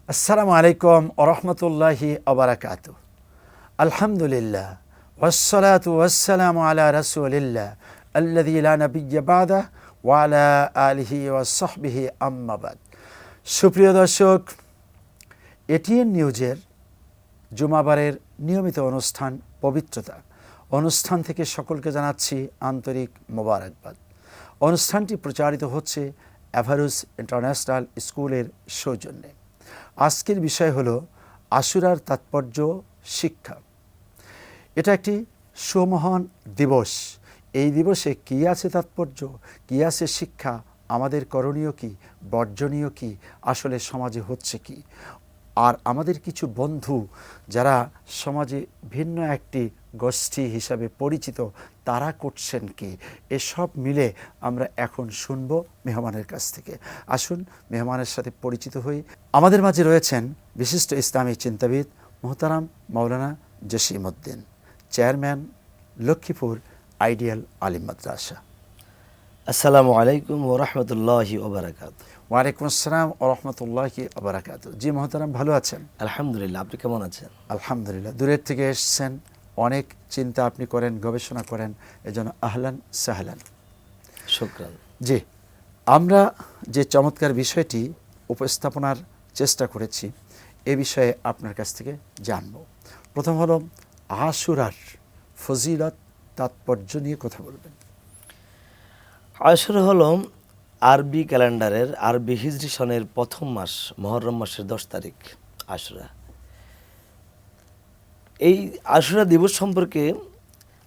আসসালামু আলাইকুম ওয়া রাহমাতুল্লাহি ওয়া বারাকাতুহু। আলহামদুলিল্লাহ ওয়াসসালাতু ওয়াসসালামু আলা রাসূলিল্লাহ আল্লাযী লা নাবিয়্যা বা'দাহু ওয়া আলা আলিহি ওয়া সাহবিহি আম্মা বাদ। সুপ্রিয় দর্শক, এটিএন নিউজের জুমাবারের নিয়মিত অনুষ্ঠান পবিত্রতা অনুষ্ঠান থেকে সকলকে জানাচ্ছি আন্তরিক মোবারকবাদ। অনুষ্ঠানটি প্রচারিত হচ্ছে এভারুস ইন্টারন্যাশনাল স্কুলের সৌজন্যে। আজকের বিষয় হলো আশুরার তাৎপর্য শিক্ষা। এটা একটি সুমহান দিবস। এই দিবসে কী আছে তাৎপর্য, কী আছে শিক্ষা, আমাদের করণীয় কী, বর্জনীয় কী, আসলে সমাজে হচ্ছে কী, আর আমাদের কিছু বন্ধু যারা সমাজে ভিন্ন একটি গোষ্ঠী হিসাবে পরিচিত তারা করছেন কি, এসব মিলে আমরা এখন শুনব মেহমানের কাছ থেকে। আসুন মেহমানের সাথে পরিচিত হই। আমাদের মাঝে রয়েছেন বিশিষ্ট ইসলামী চিন্তাবিদ মোহতারাম মাওলানা জসিমউদ্দিন, চেয়ারম্যান লক্ষ্মীপুর আইডিয়াল আলিম মাদ্রাসা। আসসালামু আলাইকুম ওয়া রাহমাতুল্লাহি ওয়া বারাকাতুহু। ওয়ালাইকুম আসসালাম ওয়া রাহমাতুল্লাহি ওয়া বারাকাতুহু। জি মোহতারাম, ভালো আছেন? আলহামদুলিল্লাহ, আপনি কেমন আছেন? আলহামদুলিল্লাহ। দূরের থেকে এসেছেন, অনেক চিন্তা আপনি করেন, গবেষণা করেন, এজন্য আহলান সাহলান। শুকরান। জি, আমরা যে চমৎকার বিষয়টি উপস্থাপনার চেষ্টা করেছি এ বিষয়ে আপনার কাছ থেকে জানব। প্রথম হলো আশুরার ফজিলত তাৎপর্য নিয়ে কথা বলবেন। আশুরা হলো আরবি ক্যালেন্ডারের আরবি হিজরি সনের প্রথম মাস, মুহররম মাসের 10 তারিখ আশুরা। এই আশুরা দিবস সম্পর্কে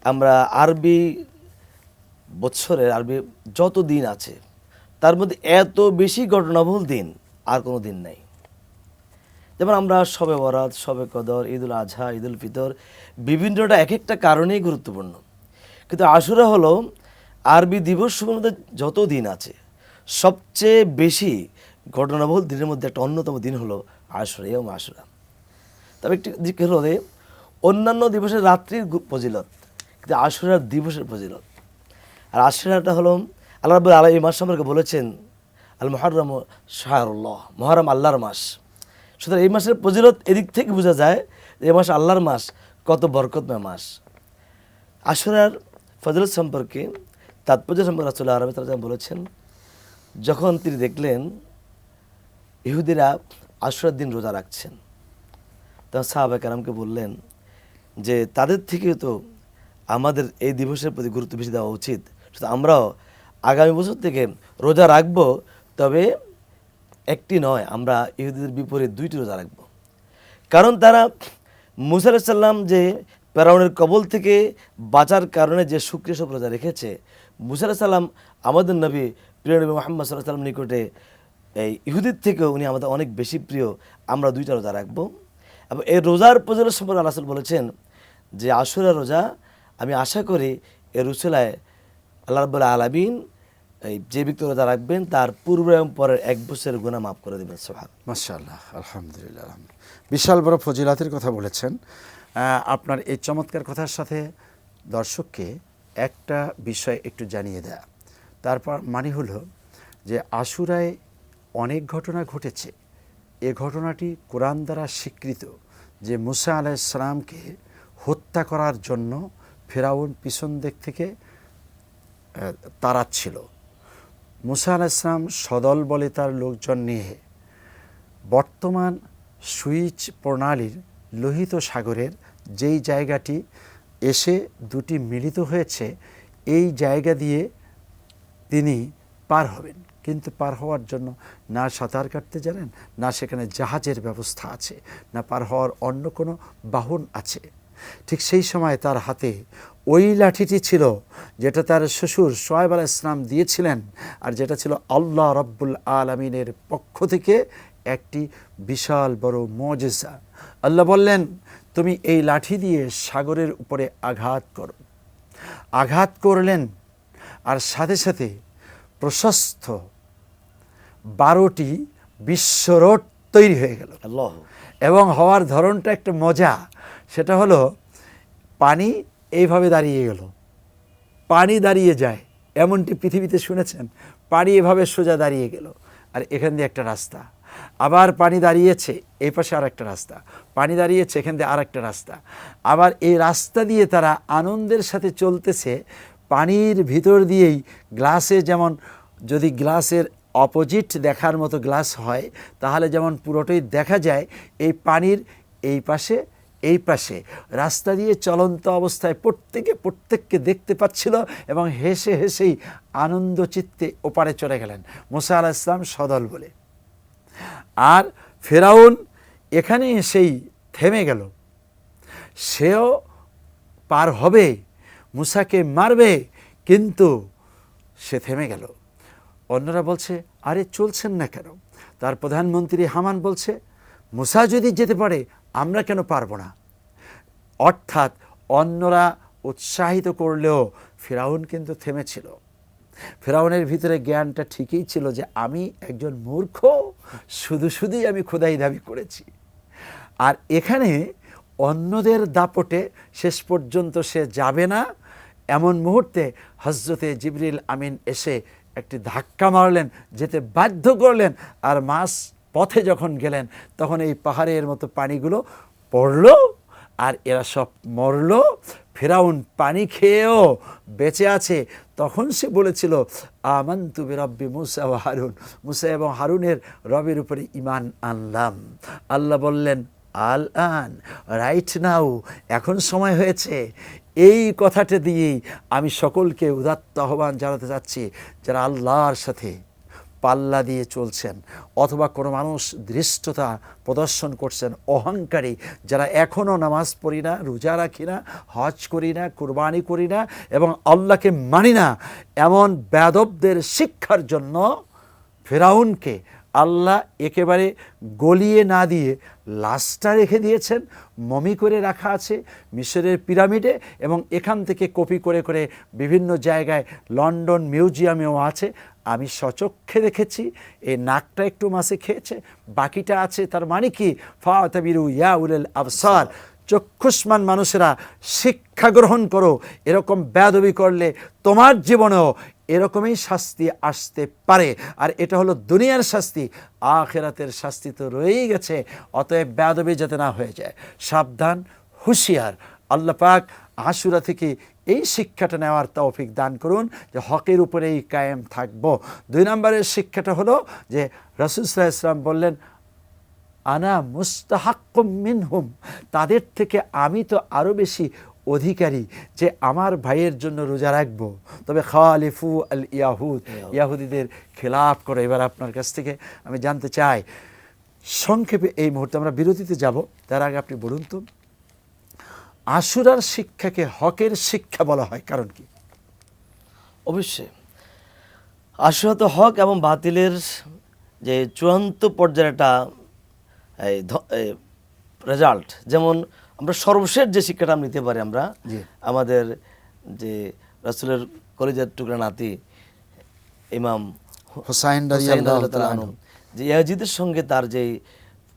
আমরা আরবি বৎসরের আরবি যত দিন আছে তার মধ্যে এত বেশি ঘটনাবহুল দিন আর কোনো দিন নাই। যেমন আমরা শবে বরাত, শবে কদর, ঈদুল আজহা, ঈদুল ফিতর, বিভিন্নটা এক একটা কারণেই গুরুত্বপূর্ণ। কিন্তু আশুরা হলো আরবি দিবসসমূহের মধ্যে যত দিন আছে সবচেয়ে বেশি ঘটনাবহুল দিনের মধ্যে একটা অন্যতম দিন হলো আশুরা, ইয়ম আশুরা। তবে একটি দিক হলো অন্যান্য দিবসের রাত্রির ফজিলত, কিন্তু আশুরার দিবসের ফজিলত। আর আশুরাটা হলো আল্লাহ রাব্বুল আলামিন এই মাস সম্পর্কে বলেছেন, আল মুহররম শাহরুল্লাহ, মুহররম আল্লাহর মাস। সুতরাং এই মাসের ফজিলত এদিক থেকে বোঝা যায় যে এই মাস আল্লাহর মাস, কত বরকতময় মাস। আশুরার ফজিলত সম্পর্কে, তাৎপর্য সম্পর্কে রাসূলুল্লাহ সাল্লাল্লাহু আলাইহি ওয়াসাল্লাম বলেছেন, যখন তিনি দেখলেন ইহুদিরা আশুরার দিন রোজা রাখছেন, তখন সাহাবা কেরামকে বললেন যে তাদের থেকে তো আমাদের এই দিবসের প্রতি গুরুত্ব বেশি দেওয়া উচিত। শুধু আমরাও আগামী বছর থেকে রোজা রাখবো, তবে একটি নয়, আমরা ইহুদিদের বিপরীত 2টি রোজা রাখবো। কারণ তারা মুসা আলাইহিস সালাম যে ফেরাউনের কবল থেকে বাঁচার কারণে যে শুকরিয়া সব রোজা রেখেছে, মুসা আলাইহিস সালাম আমাদের নবী, প্রিয় নবী মুহাম্মদ সাল্লাল্লাহু আলাইহি ওয়াসাল্লাম নিকটে এই ইহুদির থেকেও উনি আমাদের অনেক বেশি প্রিয়। আমরা 2টা রোজা রাখবো। এবং এই রোজার ফজিলত সম্পর্কে আল্লাহ রাসূল বলেছেন যে আশুরা রোজা, আমি আশা করি এর উসিলায় আল্লাহ রাব্বুল আলামিন এই যে ব্যক্তি রোজা রাখবেন তার পূর্ব এবং পরের 1 বছরের গুনাহ মাফ করে দেবেন। সুবহানাল্লাহ, মাশাআল্লাহ, আলহামদুলিল্লাহ। বিশাল বড় ফজিলাতের কথা বলেছেন। আপনার এই চমৎকার কথার সাথে দর্শককে একটা বিষয় একটু জানিয়ে দেয়া, তারপর মানে হলো যে আশুরায় অনেক ঘটনা ঘটেছে। এ ঘটনাটি কোরআন দ্বারা স্বীকৃত যে মুসা আলাইহিস সালামকে হত্যা করার জন্য ফেরাউন পিছন দিক থেকে তাড়াচ্ছিল। মুসা আলাইহিস সালাম সদল বলে তার লোকজন নিয়ে বর্তমান সুইচ প্রণালীর লোহিত সাগরের যেই জায়গাটি এসে দুটি মিলিত হয়েছে, এই জায়গা দিয়ে তিনি পার হবেন। কিন্তু পার হওয়ার জন্য না সাঁতার কাটতে জানেন, না সেখানে জাহাজের ব্যবস্থা আছে, না পার হওয়ার অন্য কোনো বাহন আছে। ঠিক সেই সময় তার হাতে ওই লাঠিটি ছিল যেটা তার শ্বশুর শুআয়ব আলাইহিস সালাম দিয়েছিলেন, আর যেটা ছিল আল্লাহ রাব্বুল আলামিনের পক্ষ থেকে একটি বিশাল বড় মুজিজা। আল্লাহ বললেন, তুমি এই লাঠি দিয়ে সাগরের উপরে আঘাত করো। আঘাত করলেন, আর সাথে সাথে প্রশস্ত 12টি বিশ্বরোড তৈরি হয়ে গেল। আল্লাহ। এবং হওয়ার ধরনটা একটা মজা, সেটা হলো পানি এইভাবে দাঁড়িয়ে গেল, পানি দাঁড়িয়ে যায় এমনটি পৃথিবীতে শুনেছেন? পানি এভাবে সোজা দাঁড়িয়ে গেল, আর এখান দিয়ে একটা রাস্তা, আবার পানি দাঁড়িয়েছে, এই পাশে আর একটা রাস্তা, পানি দাঁড়িয়েছে, এখান দিয়ে আর একটা রাস্তা, আবার এই রাস্তা দিয়ে তারা আনন্দের সাথে চলতেছে। পানির ভিতর দিয়েই গ্লাসে, যেমন যদি গ্লাসের অপোজিট দেখার মতো গ্লাস হয় তাহলে যেমন পুরোটাই দেখা যায়, এই পানির এই পাশে এই পাশে রাস্তা দিয়ে চলন্ত অবস্থায় প্রত্যেককে দেখতে পাচ্ছিল এবং হেসে হেসেই আনন্দ চিত্তে ওপারে চলে গেলেন মুসা আলাইহিস সালাম সদল বলে। আর ফেরাউন এখানে এসেই থেমে গেল, সেও পার হবে, মুসাকে মারবে, কিন্তু সে থেমে গেল। অন্যরা বলছে, আরে চলছেন না কেন? তার প্রধানমন্ত্রী হামান বলছে, মুসা যদি যেতে পারে আমরা কেন পারবো না? অর্থাৎ অন্যরা উৎসাহিত করলেও ফেরাউন কিন্তু থেমেছিল। ফেরাউনের ভিতরে জ্ঞানটা ঠিকই ছিল যে আমি একজন মূর্খ, শুধুই আমি খোদাই দাবি করেছি। আর এখানে অন্যদের দাপটে শেষ পর্যন্ত সে যাবে না, এমন মুহূর্তে হজরতে জিবরিল আমিন এসে একটি ধাক্কা মারলেন, যেতে বাধ্য করলেন। আর মাস পথে যখন গেলেন তখন এই পাহাড়ের মতো পানিগুলো পড়ল আর এরা সব মরল। ফেরাউন পানি খেয়েও বেঁচে আছে। তখন সে বলেছিল, আমানতু বিরব্বি মুসা ওয়া হারুন, মুসা এবং হারুনের রবের উপরে ঈমান আনলাম। আল্লাহ বললেন, আল আন, রাইট নাও, এখন সময় হয়েছে। এই কথাটা দিয়েই আমি সকলকে উদাত্ত আহ্বান জানাতে চাচ্ছি, যারা আল্লাহর সাথে পাল্লা দিয়ে চলছেন অথবা কোনো মানুষ ধৃষ্টতা প্রদর্শন করছেন, অহংকারী, যারা এখনও নামাজ পড়ি না, রোজা রাখি না, হজ করি না, কুরবানি করি না এবং আল্লাহকে মানি না, এমন বেয়াদবদের শিক্ষার জন্য ফেরাউনকে আল্লাহ একেবারে গলিয়ে না দিয়ে লাশটা রেখে দিয়েছেন, মমি করে রাখা আছে মিশরের পিরামিডে, এবং এখান থেকে কপি করে করে বিভিন্ন জায়গায় লন্ডন মিউজিয়ামেও আছে। আমি সচক্ষে দেখেছি। এই নাকটা একটু মাছে খেয়েছে, বাকিটা আছে। তার মানে কি, ফাতাবিরু ইয়া উলিল আবসার, চক্ষুষ্মান মানুষেরা শিক্ষা গ্রহণ করো। এরকম বেয়াদবি করলে তোমার জীবনেও এরকমই শাস্তি আসতে পারে। আর এটা হলো দুনিয়ার শাস্তি, আখিরাতের শাস্তি তো রয়েই গেছে। অতএব বেয়াদবি যাতে না হয়ে যায়, সাবধান, হুঁশিয়ার। আল্লাহ পাক আশুরা থেকে এই শিক্ষাটা নেওয়ার তৌফিক দান করুন যে হকের উপরেই কায়েম থাকবো। 2 নম্বরের শিক্ষাটা হলো যে রাসূল সাল্লাল্লাহু আলাইহি ওয়াসাল্লাম বললেন, আনা মুস্তাহাক্কুম মিনহুম, তাদের থেকে আমি তো আরও বেশি অধিকারী যে আমার ভাইয়ের জন্য রোজা রাখবো, তবে খালিফু আল ইয়াহুদ, ইয়াহুদিদের খেলাফ করে। এবার আপনার কাছ থেকে আমি জানতে চাই, সংক্ষেপে এই মুহূর্তে আমরা বিরতিতে যাব, তার আগে আপনি বলুন তো, আশুরার শিক্ষাকে হকের শিক্ষা বলা হয় কারণ কি? অবশ্যই আশুরা তো হক এবং বাতিলের যে চূড়ান্ত পর্যায়ের একটা রেজাল্ট। যেমন আমরা সর্বশেষ যে শিক্ষাটা আমরা নিতে পারি, আমরা আমাদের যে রাসূলের কলিজার টুকরা নাতি ইমাম হুসাইন রাদিয়াল্লাহু তাআলা আনহু, যে ইয়াজিদের সঙ্গে তার যে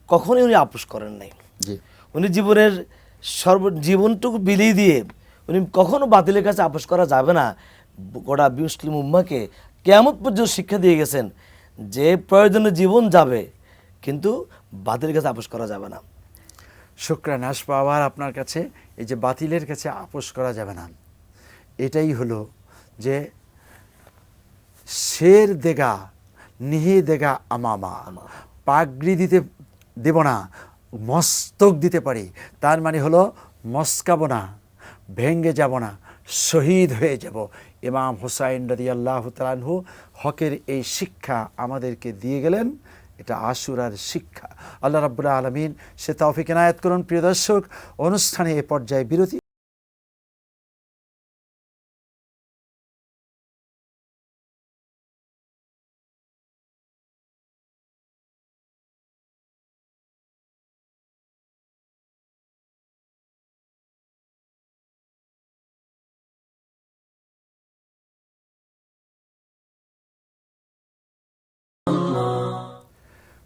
কখনোই উনি আপোষ করেন নাই। উনি জীবনের জীবনটুকু বিলিয়ে দিয়ে উনি কখনো বাতিলের কাছে আপোষ করা যাবে না, গোটা মুসলিম উম্মাহকে কিয়ামত পর্যন্ত শিক্ষা দিয়ে গেছেন যে প্রয়োজনে জীবন যাবে কিন্তু বাতিলের কাছে আপোষ করা যাবে না। শুকরান, আসবো আবার আপনার কাছে। এই যে বাতিলের কাছে আপোষ করা যাবে না, এটাই হলো যে শের দেগা নিহি দেগা আমামা, পাগড়ি দিতে দেব না, মস্তক দিতে পারি, তার মানে হলো মস্কাবো না, ভেঙ্গে যাব না, শহীদ হয়ে যাব। ইমাম হুসাইন রাদিয়াল্লাহু তাআলা আনহু হকের এই শিক্ষা আমাদেরকে দিয়ে গেলেন। এটা আশুরার শিক্ষা। আল্লাহ রাব্বুল আলামিন সে তৌফিক এনায়েত করুন। প্রিয় দর্শক, অনুষ্ঠানে এ পর্যায়ে বিরতি।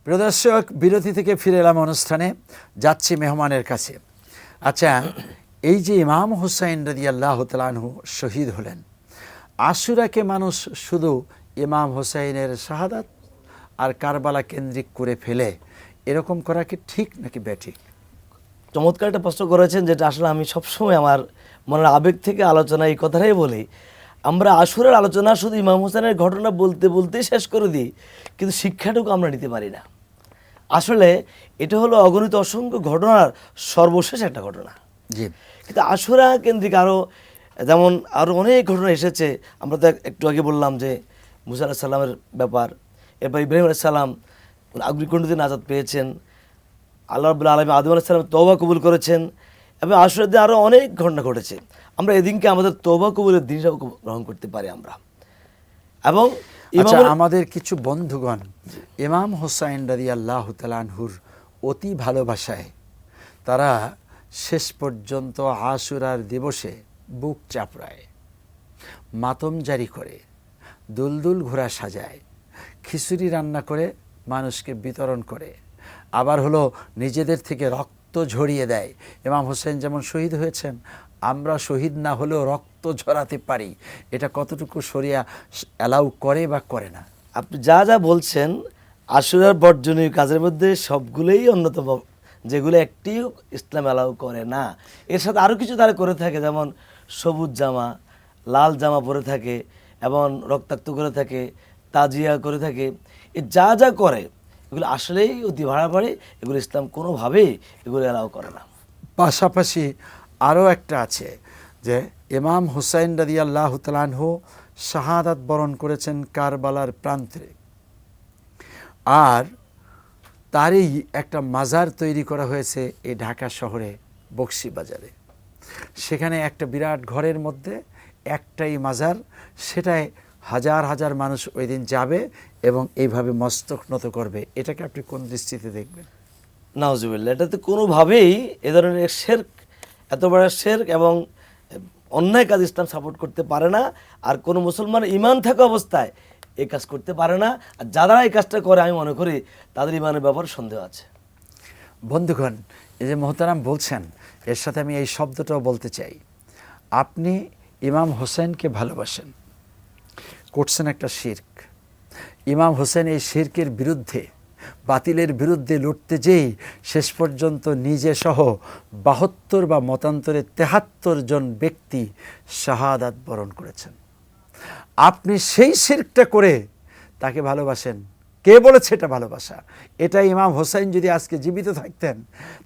প্রিয় দর্শক, বিরতি থেকে ফিরে এলাম অনুষ্ঠানে, যাচ্ছি মেহমানের কাছে। আচ্ছা, এই যে ইমাম হুসাইন রাদিয়াল্লাহু তাআলা আনহু শহীদ হলেন, আশুরাকে মানুষ শুধু ইমাম হুসাইনের শাহাদাত আর কারবালা কেন্দ্রিক করে ফেলে এরকম করা কি ঠিক নাকি ব্যাঠিক? চমৎকার একটা প্রশ্ন করেছেন, যেটা আসলে আমি সবসময় আমার মনের আবেগ থেকে আলোচনা এই কথাটাই বলি। আমরা আশুরার আলোচনা শুধু ইমাম হোসেনের ঘটনা বলতে বলতে শেষ করে দিই, কিন্তু শিক্ষাটুকু আমরা নিতে পারি না। আসলে এটা হলো অগণিত অসংখ্য ঘটনার সর্বশেষ একটা ঘটনা। জি। কিন্তু আশুরা কেন্দ্রিক যেমন আরও অনেক ঘটনা এসেছে। আমরা তো একটু আগে বললাম যে মুসা আলাইহিস সালামের ব্যাপার, এরপর ইব্রাহিম আলাইহিস সালাম অগ্নিকুণ্ডতে নাজাত পেয়েছেন, আল্লাহ রাব্বুল আলামিন আদম আলাইহিস সালাম তওবা কবুল করেছেন, এবং আশুরার দিনে আরও অনেক ঘটনা ঘটেছে। আমরা এদিনকে আমাদের তওবা কবুলের দিন হিসাবে গ্রহণ করতে পারি আমরা। এবং আচ্ছা, আমাদের কিছু বন্ধুগণ ইমাম হোসাইন রাদিয়াল্লাহু তাআলা আনহুর অতি ভালোবাসায় তারা শেষ পর্যন্ত আশুরার দিবসে বুক চাপড়ায়, মাতম জারি করে, দুলদুল ঘোড়া সাজায়, খিচুড়ি রান্না করে মানুষকে বিতরণ করে, আবার হলো নিজেদের থেকে রক্ত ঝরিয়ে দেয়। ইমাম হোসেন যেমন শহীদ হয়েছেন, আমরা শহীদ না হলেও রক্ত ঝরাতে পারি। এটা কতটুকু শরিয়া অ্যালাউ করে বা করে না? আপনি যা যা বলছেন আশুরার বর্জনীয় কাজের মধ্যে সবগুলোই অন্যতম, যেগুলো একটিও ইসলাম অ্যালাউ করে না। এর সাথে আরও কিছু তারা করে থাকে, যেমন সবুজ জামা, লাল জামা পরে থাকে, এবং রক্তাক্ত করে থাকে, তাজিয়া করে থাকে। এ যা যা করে এগুলো আসলেই অতি বাড়াবাড়ি, এগুলো ইসলাম কোনোভাবেই এগুলো অ্যালাউ করে না। পাশাপাশি আরও একটা আছে যে ইমাম হুসাইন রাদিয়াল্লাহু তাআলা আনহু শাহাদাত বরণ করেছেন কারবালার প্রান্তে, আর তারই একটা মাজার তৈরি করা হয়েছে এই ঢাকা শহরে বকশীবাজারে। সেখানে একটা বিরাট ঘরের মধ্যে একটাই মাজার, সেটাই হাজার হাজার মানুষ ওই দিন যাবে এবং এইভাবে মস্তক নত করবে। এটাকে আপনি কোন দৃষ্টিতে দেখবেন? নাউজুবিল্লাহ, এটাতে কোনোভাবেই এ ধরনের শিরক, এত বড় শিরক এবং অন্যায় কাজ ইসলাম সাপোর্ট করতে পারে না। আর কোনো মুসলমান ঈমান থাকা অবস্থায় এই কাজ করতে পারে না। আর যারা এই কাজটা করে আমি মনে করি তাদের ঈমানের ব্যাপারে সন্দেহ আছে। বন্ধুগণ, এই যে মোহতারাম বলছেন, এর সাথে আমি এই শব্দটাও বলতে চাই। আপনি ইমাম হোসেনকে ভালোবাসেন, করছেন একটা শিরক। ইমাম হোসেন এই শিরকের বিরুদ্ধে, বাতিলের বিরুদ্ধে লড়তে যেই শেষ পর্যন্ত নিজে সহ ৭২ বা মতান্তরে ৭৩ জন ব্যক্তি শাহাদাত বরণ করেছেন। আপনি সেই শিরকটা করে তাকে ভালোবাসেন। কে বলেছে এটা ভালোবাসা? এটা ইমাম হোসেন যদি আজকে জীবিত থাকতেন,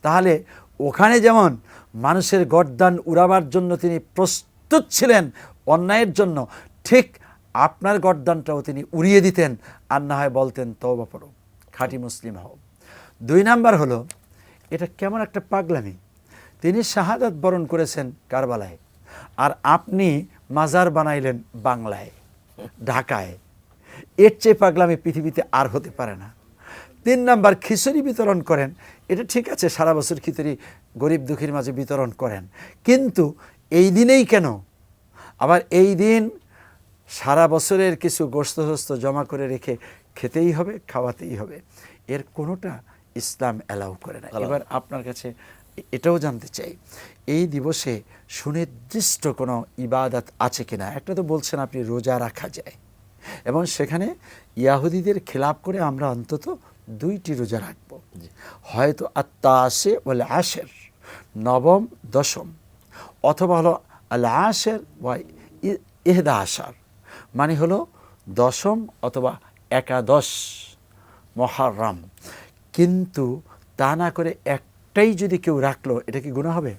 তাহলে ওখানে যেমন মানুষের গর্দান উড়াবার জন্য তিনি প্রস্তুত ছিলেন অন্যায়ের জন্য, ঠিক আপনার গর্দানটাও তিনি উড়িয়ে দিতেন, আর না হয় বলতেন তওবা পড়ো, খাঁটি মুসলিম হও। ২ নাম্বার হলো, এটা কেমন একটা পাগলামি। তিনি শাহাদাত বরণ করেছেন কারবালায়, আর আপনি মাজার বানাইলেন বাংলায়, ঢাকায়। এর চেয়ে পাগলামি পৃথিবীতে আর হতে পারে না। ৩ নাম্বার, খিচুড়ি বিতরণ করেন। এটা ঠিক আছে, সারা বছর খিচুড়ি গরিব দুঃখীর মাঝে বিতরণ করেন, কিন্তু এই দিনেই কেন? আবার এই দিন সারা বছরের কিছু গোশত জমা করে রেখে খেতেই হবে, খাওয়াতেই হবে। এর কোনোটা ইসলাম অ্যালাউ করে না। এবার আপনার কাছে এটাও জানতে চাই, এই দিবসে সুনির্দিষ্ট কোনো ইবাদত আছে কিনা? একটা তো বলছেন আপনি রোজা রাখা যায়, এবং সেখানে ইয়াহুদিদের খেলাপ করে আমরা অন্তত 2টি রোজা রাখব, হয়তো আত্তাসে ওয়াল আশের, নবম দশম, অথবা হলো আল আশের ওয়া ইহদা আশার, মানে হলো দশম অথবা একাদশ মুহররম। কিন্তু তা না করে একটাই যদি কেউ রাখলো, এটা কি গুনাহ হবে?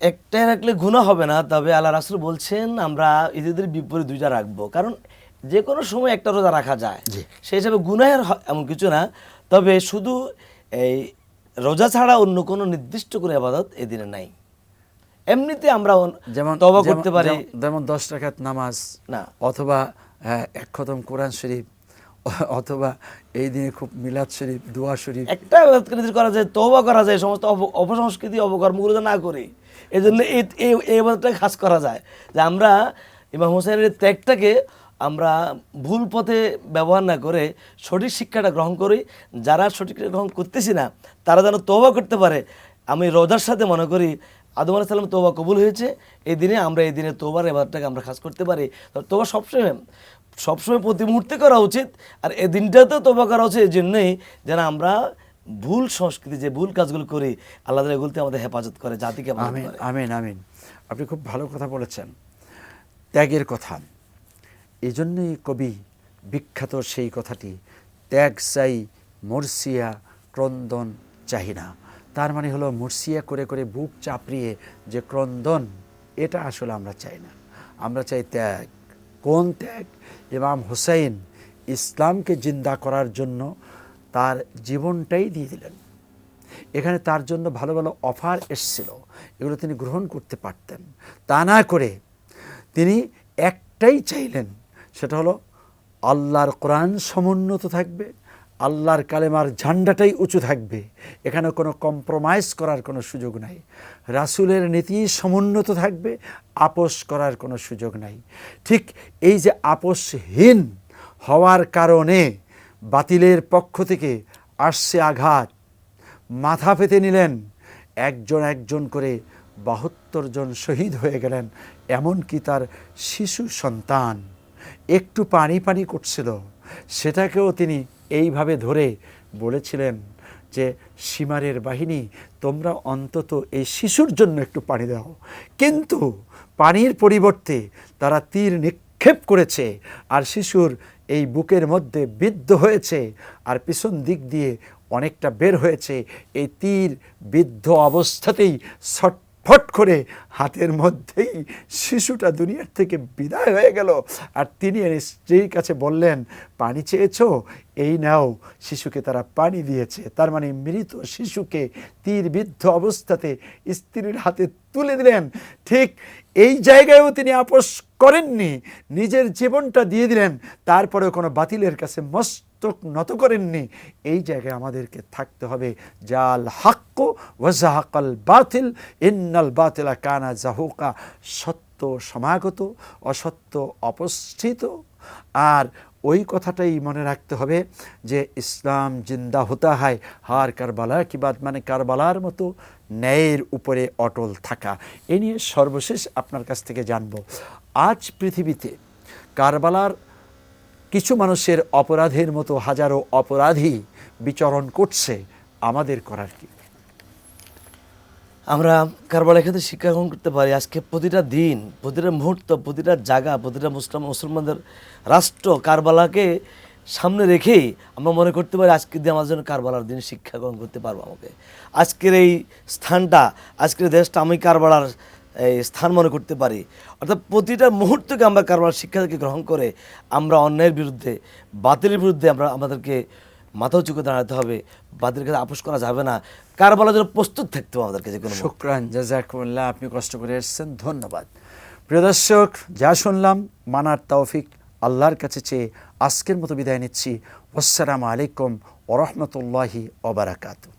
একটাই রাখলে গুনাহ হবে না, তবে আল্লাহ রাসূল বলছেন আমরা ঈদের বিপরীত 2টা রাখবো, কারণ যে কোনো সময় একটা রোজা রাখা যায়, সেই হিসাবে গুনাহের এমন কিছু না। তবে শুধু এই রোজা ছাড়া অন্য কোনো নির্দিষ্ট কোনো ইবাদত এই দিনে নাই। এমনিতে আমরা যেমন তওবা করতে পারি, যেমন 10 রাকাত নামাজ না, অথবা 1 খতম কোরআন শরীফ, অথবা এই দিনে খুব মিলাদ শরীফ, দোয়া শরীফ, একটা করা যায়, তওবা করা যায়, সমস্ত অপসংস্কৃতি অপকর্মগুলো না করে। এই জন্য এই ইবাদতটা খাস করা যায় যে আমরা ইমাম হোসেনের ত্যাগটাকে আমরা ভুল পথে ব্যবহার না করে সঠিক শিক্ষাটা গ্রহণ করি। যারা সঠিক গ্রহণ করতেছি না তারা যেন তওবা করতে পারে। আমি রোজার সাথে মনে করি আদম আলাইহিস সালাম তওবা কবুল হয়েছে এই দিনে, আমরা এই দিনে তওবার ইবাদতটাকে আমরা খাস করতে পারি। তওবা সবসময় সবসময় প্রতি মুহূর্তে করা উচিত। আর এই দিনটাতেও তওবা করা উচিত এই জন্যই যেন আমরা ভুল সংস্কৃতি যে ভুল কাজগুলো করি আল্লাহ তাআলা এগুলোতে আমাদের হেফাজত করে, জাতিকে হেফাজত আমিন করে। আমিন আমিন। আপনি খুব ভালো কথা বলেছেন, ত্যাগের কথা। এই জন্যই কবি বিখ্যাত সেই কথাটি, ত্যাগ চাই মুর্শিয়া ক্রন্দন চাহি না। তার মানে হলো মুর্শিয়া করে করে বুক চাপড়িয়ে যে ক্রন্দন, এটা আসলে আমরা চাই না। আমরা চাই ত্যাগ। কোন ত্যাগ? ইমাম হুসাইন ইসলামকে জিন্দা করার জন্য তার জীবনটাই দিয়ে দিলেন। এখানে তার জন্য ভালো ভালো অফার এসেছিল, এগুলো তিনি গ্রহণ করতে পারতেন। তা না করে তিনি একটাই চাইলেন, সেটা হলো আল্লাহর কোরআন সমুন্নত থাকবে, আল্লাহর কালেমার ঝান্ডাটাই উঁচু থাকবে, এখানে কোনো কম্প্রোমাইজ করার কোনো সুযোগ নাই। রাসূলের নীতি সমুন্নত থাকবে, আপোষ করার কোনো সুযোগ নাই। ঠিক এই যে আপোষহীন হওয়ার কারণে বাতিলের পক্ষ থেকে আসছে আঘাত, মাথা পেতে নিলেন, একজন একজন করে ৭২ জন শহীদ হয়ে গেলেন। এমনকি তার শিশু সন্তান একটু পানি পানি করছিল, সেটাকেও তিনি এইভাবে ধরে বলেছিলেন যে সীমারের বাহিনী, তোমরা অন্তত এই শিশুর জন্য একটু পানি দাও। কিন্তু পানির পরিবর্তে তারা তীর নিক্ষেপ করেছে, আর শিশুর এই বুকের মধ্যে বিদ্ধ হয়েছে, আর পিছন দিক দিয়ে অনেকটা বের হয়েছে। এই তীর বিদ্ধ অবস্থাতেই ছটফট করে হাতের মধ্যেই শিশুটা দুনিয়ার থেকে বিদায় হয়ে গেল। আর তিনি স্ত্রীর কাছে বললেন, পানি চেয়েছো, এই নাও। শিশুকে তারা পানি দিয়েছে। তার মানে মৃত শিশুকে তীর বিদ্ধ অবস্থাতে স্ত্রীর হাতে তুলে দিলেন। ঠিক এই জায়গায়ও তিনি আপোষ করেননি, নিজের জীবনটা দিয়ে দিলেন। তারপরেও কোনো বাতিলের কাছে মস্তক নত করেননি। এই জায়গায় আমাদেরকে থাকতে হবে। জাল হাক্ক ওয়া জাহাকাল বাতিল ইন্নাল বাতিলা কানা জাহুকা। সত্য সমাগত, অসত্য অপস্থিত। আর ওই কথাটাই মনে রাখতে হবে যে ইসলাম জিন্দা হতা হয় হার কারবালা কি বাদ, মানে কারবালার মতো ন্যায়ের উপরে অটল থাকা। এ নিয়ে সর্বশেষ আপনার কাছ থেকে জানব, আজ পৃথিবীতে কারবালার কিছু মানুষের অপরাধের মতো হাজারো অপরাধী বিচরণ করছে, আমাদের করার কি? আমরা কারবালার ক্ষেত্রে শিক্ষা গ্রহণ করতে পারি। আজকে প্রতিটা দিন, প্রতিটা মুহূর্ত, প্রতিটা জায়গা, প্রতিটা মুসলমানদের রাষ্ট্র কারবালাকে সামনে রেখেই আমরা মনে করতে পারি আজকের দিন আমার জন্য কারবালার দিন শিক্ষা গ্রহণ করতে পারবো। আমাকে আজকের এই স্থানটা, আজকের দেশটা আমি কারবালার এই স্থান মনে করতে পারি। অর্থাৎ প্রতিটা মুহূর্তকে আমরা কারবালার শিক্ষাকে গ্রহণ করে আমরা অন্যায়ের বিরুদ্ধে, বাতিলের বিরুদ্ধে আমাদেরকে মাথা উঁচু করে দাঁড়াতে হবে। বাতিলের কাছে আপোষ করা যাবে না। কারবালার জন্য প্রস্তুত থাকতে হবে আমাদেরকে যে কোনো। শুকরান, জাযাকুমুল্লাহ, আপনি কষ্ট করে এসেছেন, ধন্যবাদ। প্রিয় দর্শক, যা শুনলাম মানার তৌফিক আল্লাহর কাছে চেয়ে আজকের মতো বিদায় নিচ্ছি। আসসালামু আলাইকুম ওয়া রাহমাতুল্লাহি ওয়া বারাকাতুহু।